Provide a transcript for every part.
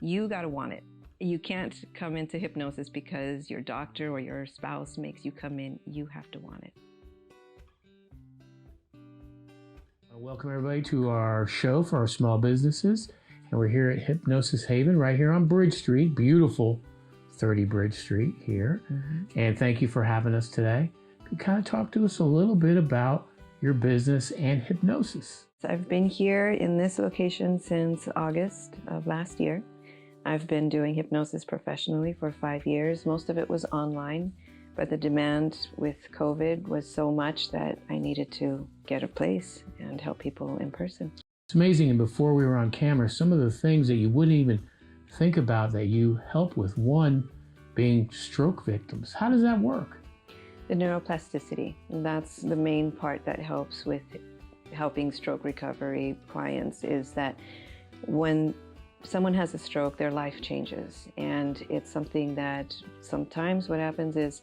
You got to want it. You can't come into hypnosis because your doctor or your spouse makes you come in. You have to want it. Welcome everybody to our show for our small businesses. And we're here at Hypnosis Haven right here on Bridge Street, beautiful 30 Bridge Street here. And thank you for having us today. Can you kind of talk to us a little bit about your business and hypnosis? I've been here in this location since August of last year. I've been doing hypnosis professionally for 5 years. Most of it was online, but the demand with COVID was so much that I needed to get a place and help people in person. It's amazing, and before we were on camera, some of the things that you wouldn't even think about that you help with, one being stroke victims. How does that work? The neuroplasticity, that's the main part that helps with helping stroke recovery clients, is that when someone has a stroke, their life changes, and it's something that sometimes what happens is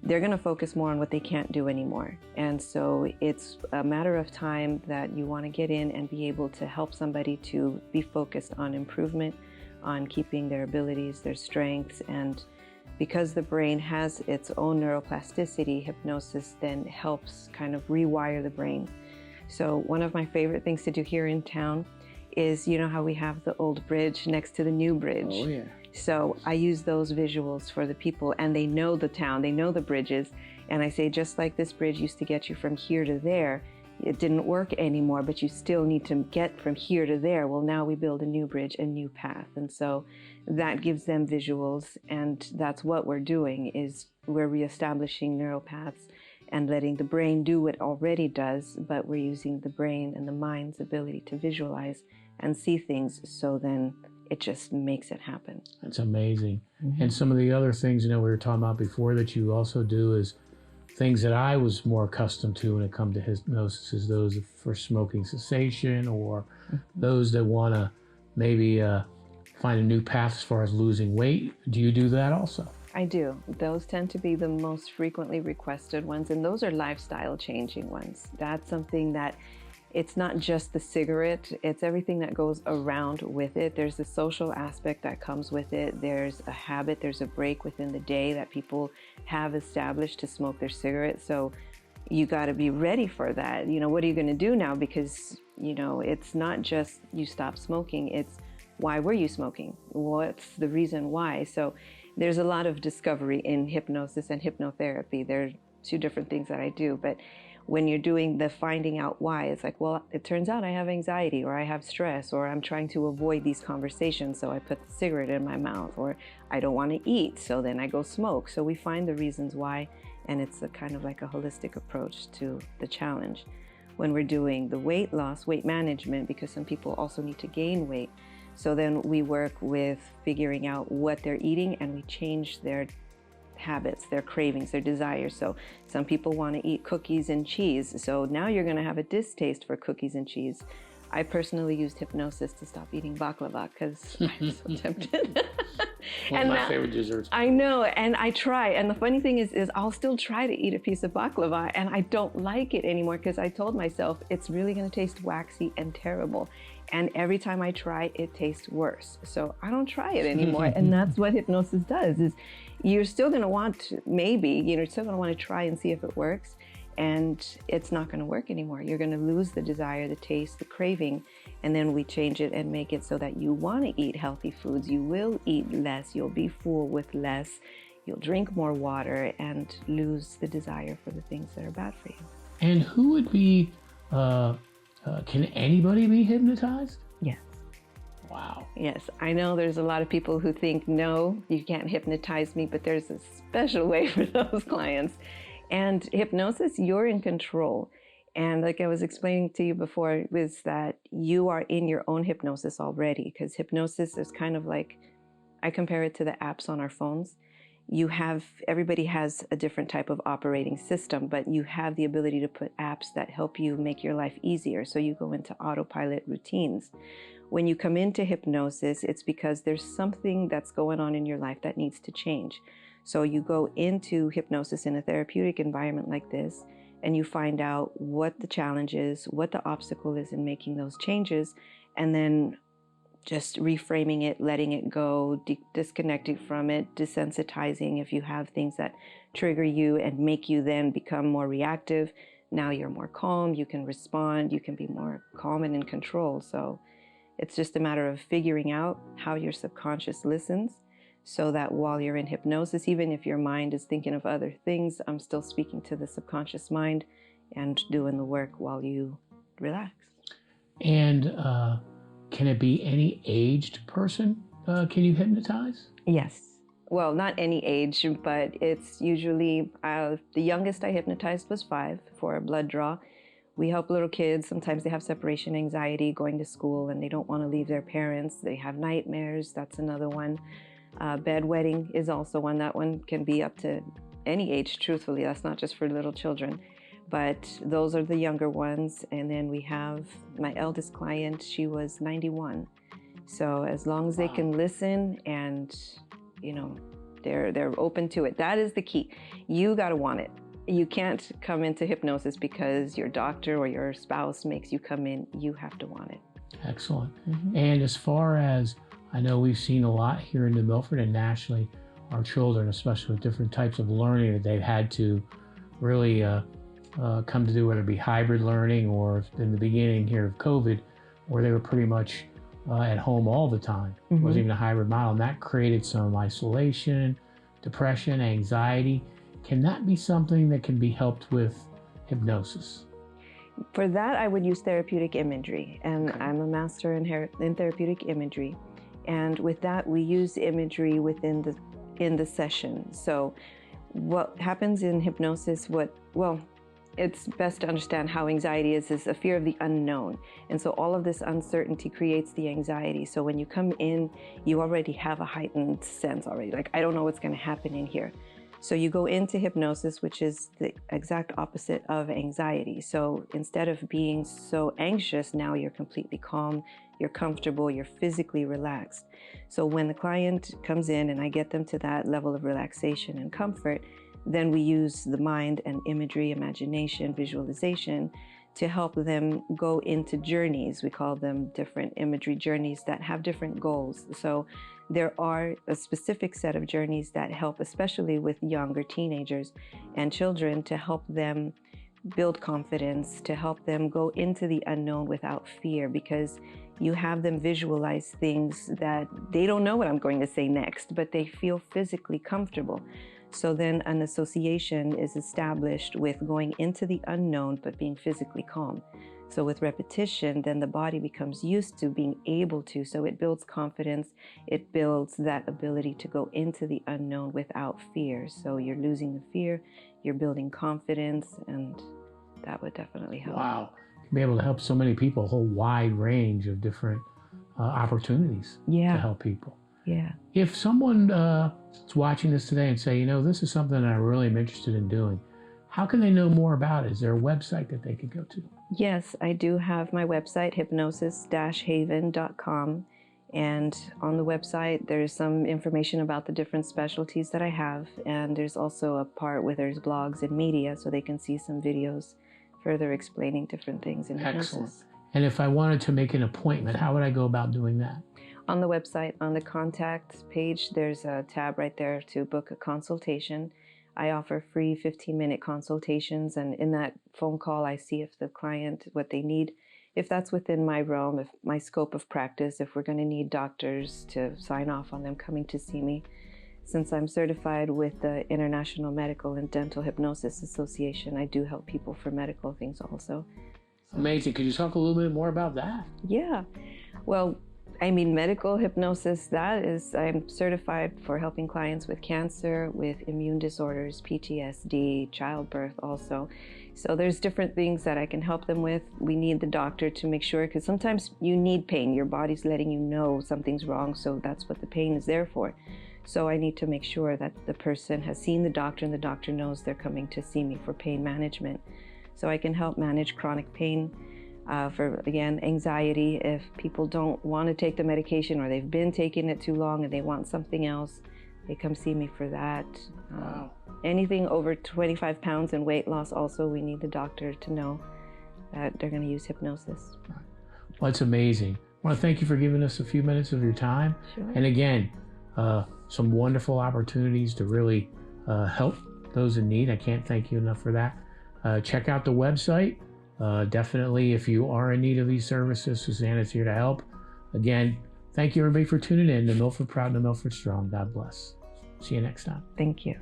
they're going to focus more on what they can't do anymore. And so it's a matter of time that you want to get in and be able to help somebody to be focused on improvement, on keeping their abilities, their strengths. And because the brain has its own neuroplasticity, hypnosis then helps kind of rewire the brain. So one of my favorite things to do here in town is, you know how we have the old bridge next to the new bridge? Oh, yeah. So I use those visuals for the people, and they know the town, they know the bridges. And I say, just like this bridge used to get you from here to there, it didn't work anymore, but you still need to get from here to there. Well, now we build a new bridge, a new path. And so that gives them visuals, and that's what we're doing, is we're reestablishing neural paths and letting the brain do what it already does, but we're using the brain and the mind's ability to visualize and see things, so then it just makes it happen. That's amazing. And some of the other things, you know, we were talking about before that you also do is things that I was more accustomed to when it comes to hypnosis, is those for smoking cessation, or those that want to maybe find a new path as far as losing weight. Do you do that also? I do. Those tend to be the most frequently requested ones, and those are lifestyle changing ones. That's something that it's not just the cigarette, it's everything that goes around with it. There's the social aspect that comes with it. There's a habit, there's a break within the day that people have established to smoke their cigarette. So you got to be ready for that. You know, what are you going to do now? Because, you know, it's not just you stop smoking, it's why were you smoking? What's the reason why? So there's a lot of discovery in hypnosis and hypnotherapy. They're two different things that I do, but when you're doing the finding out why, it's like, well, it turns out I have anxiety, or I have stress, or I'm trying to avoid these conversations, so I put the cigarette in my mouth, or I don't want to eat, so then I go smoke. So we find the reasons why, and it's a kind of like a holistic approach to the challenge. When we're doing the weight loss, weight management, because some people also need to gain weight, so then we work with figuring out what they're eating, and we change their habits, their cravings, their desires. So some people want to eat cookies and cheese. So now you're going to have a distaste for cookies and cheese. I personally used hypnosis to stop eating baklava because I'm so tempted. One of my favorite desserts. I know, and I try. And the funny thing is I'll still try to eat a piece of baklava, and I don't like it anymore because I told myself it's really going to taste waxy and terrible. And every time I try, it tastes worse. So I don't try it anymore. And that's what hypnosis does, is you're still going to want to, maybe, you know, you're still going to want to try and see if it works. And it's not going to work anymore. You're going to lose the desire, the taste, the craving. And then we change it and make it so that you want to eat healthy foods. You will eat less. You'll be full with less. You'll drink more water and lose the desire for the things that are bad for you. And who would be, can anybody be hypnotized? Yes. Wow. Yes, I know there's a lot of people who think, no, you can't hypnotize me, but there's a special way for those clients. And hypnosis, you're in control. And like I was explaining to you before, was that you are in your own hypnosis already, because hypnosis is kind of like, I compare it to the apps on our phones. Everybody has a different type of operating system, but you have the ability to put apps that help you make your life easier. So you go into autopilot routines. When you come into hypnosis, it's because there's something that's going on in your life that needs to change. So you go into hypnosis in a therapeutic environment like this, and you find out what the challenge is, what the obstacle is in making those changes, and then just reframing it, letting it go, disconnecting from it, desensitizing. If you have things that trigger you and make you then become more reactive, now you're more calm, you can respond, you can be more calm and in control. So it's just a matter of figuring out how your subconscious listens, so that while you're in hypnosis, even if your mind is thinking of other things, I'm still speaking to the subconscious mind and doing the work while you relax. And can it be any aged person? Can you hypnotize? Yes. Well, not any age, but it's usually, the youngest I hypnotized was 5 for a blood draw. We help little kids. Sometimes they have separation anxiety going to school and they don't want to leave their parents. They have nightmares. That's another one. Bedwetting is also one. That one can be up to any age, truthfully. That's not just for little children. But those are the younger ones. And then we have my eldest client. She was 91. So as long as they can listen and, you know, they're open to it. That is the key. You got to want it. You can't come into hypnosis because your doctor or your spouse makes you come in. You have to want it. Excellent. And as far as I know, we've seen a lot here in New Milford and nationally, our children, especially with different types of learning that they've had to really come to do, whether it be hybrid learning or in the beginning here of COVID, where they were pretty much at home all the time. It wasn't even a hybrid model, and that created some isolation, depression, anxiety. Can that be something that can be helped with hypnosis? For that, I would use therapeutic imagery, and I'm a master in therapeutic imagery. And with that, we use imagery within the session. So what happens in hypnosis, it's best to understand how anxiety is a fear of the unknown. And so all of this uncertainty creates the anxiety. So when you come in, you already have a heightened sense already. Like, I don't know what's going to happen in here. So you go into hypnosis, which is the exact opposite of anxiety. So instead of being so anxious, now you're completely calm, you're comfortable, you're physically relaxed. So when the client comes in and I get them to that level of relaxation and comfort, then we use the mind and imagery, imagination, visualization to help them go into journeys. We call them different imagery journeys that have different goals. So there are a specific set of journeys that help, especially with younger teenagers and children, to help them build confidence, to help them go into the unknown without fear, because you have them visualize things that they don't know what I'm going to say next, but they feel physically comfortable. So then an association is established with going into the unknown, but being physically calm. So with repetition, then the body becomes used to being able to, so it builds confidence, it builds that ability to go into the unknown without fear. So you're losing the fear, you're building confidence, and that would definitely help. Wow. Be able to help so many people, a whole wide range of different opportunities to help people. Yeah. If someone is watching this today and say, you know, this is something that I really am interested in doing, how can they know more about it? Is there a website that they could go to? Yes, I do have my website, hypnosis-haven.com. And on the website, there's some information about the different specialties that I have. And there's also a part where there's blogs and media, so they can see some videos further explaining different things in hypnosis. Excellent. And if I wanted to make an appointment, how would I go about doing that? On the website, on the contact page, there's a tab right there to book a consultation. I offer free 15-minute consultations, and in that phone call, I see if the client, what they need, if that's within my realm, if my scope of practice, if we're going to need doctors to sign off on them coming to see me. Since I'm certified with the International Medical and Dental Hypnosis Association, I do help people for medical things also. Amazing. Could you talk a little bit more about that? Yeah. Well, I mean, medical hypnosis, I'm certified for helping clients with cancer, with immune disorders, PTSD, childbirth also. So there's different things that I can help them with. We need the doctor to make sure, because sometimes you need pain. Your body's letting you know something's wrong, so that's what the pain is there for. So I need to make sure that the person has seen the doctor and the doctor knows they're coming to see me for pain management. So I can help manage chronic pain. For, again, anxiety, if people don't want to take the medication or they've been taking it too long and they want something else, they come see me for that. Wow. Anything over 25 pounds and weight loss, also, we need the doctor to know that they're going to use hypnosis. Well, it's amazing. want to thank you for giving us a few minutes of your time. Sure. And again, some wonderful opportunities to really help those in need. I can't thank you enough for that. Check out the website. Definitely, if you are in need of these services, Susana's here to help. Again, thank you everybody for tuning in to Milford Proud and Milford Strong. God bless. See you next time. Thank you.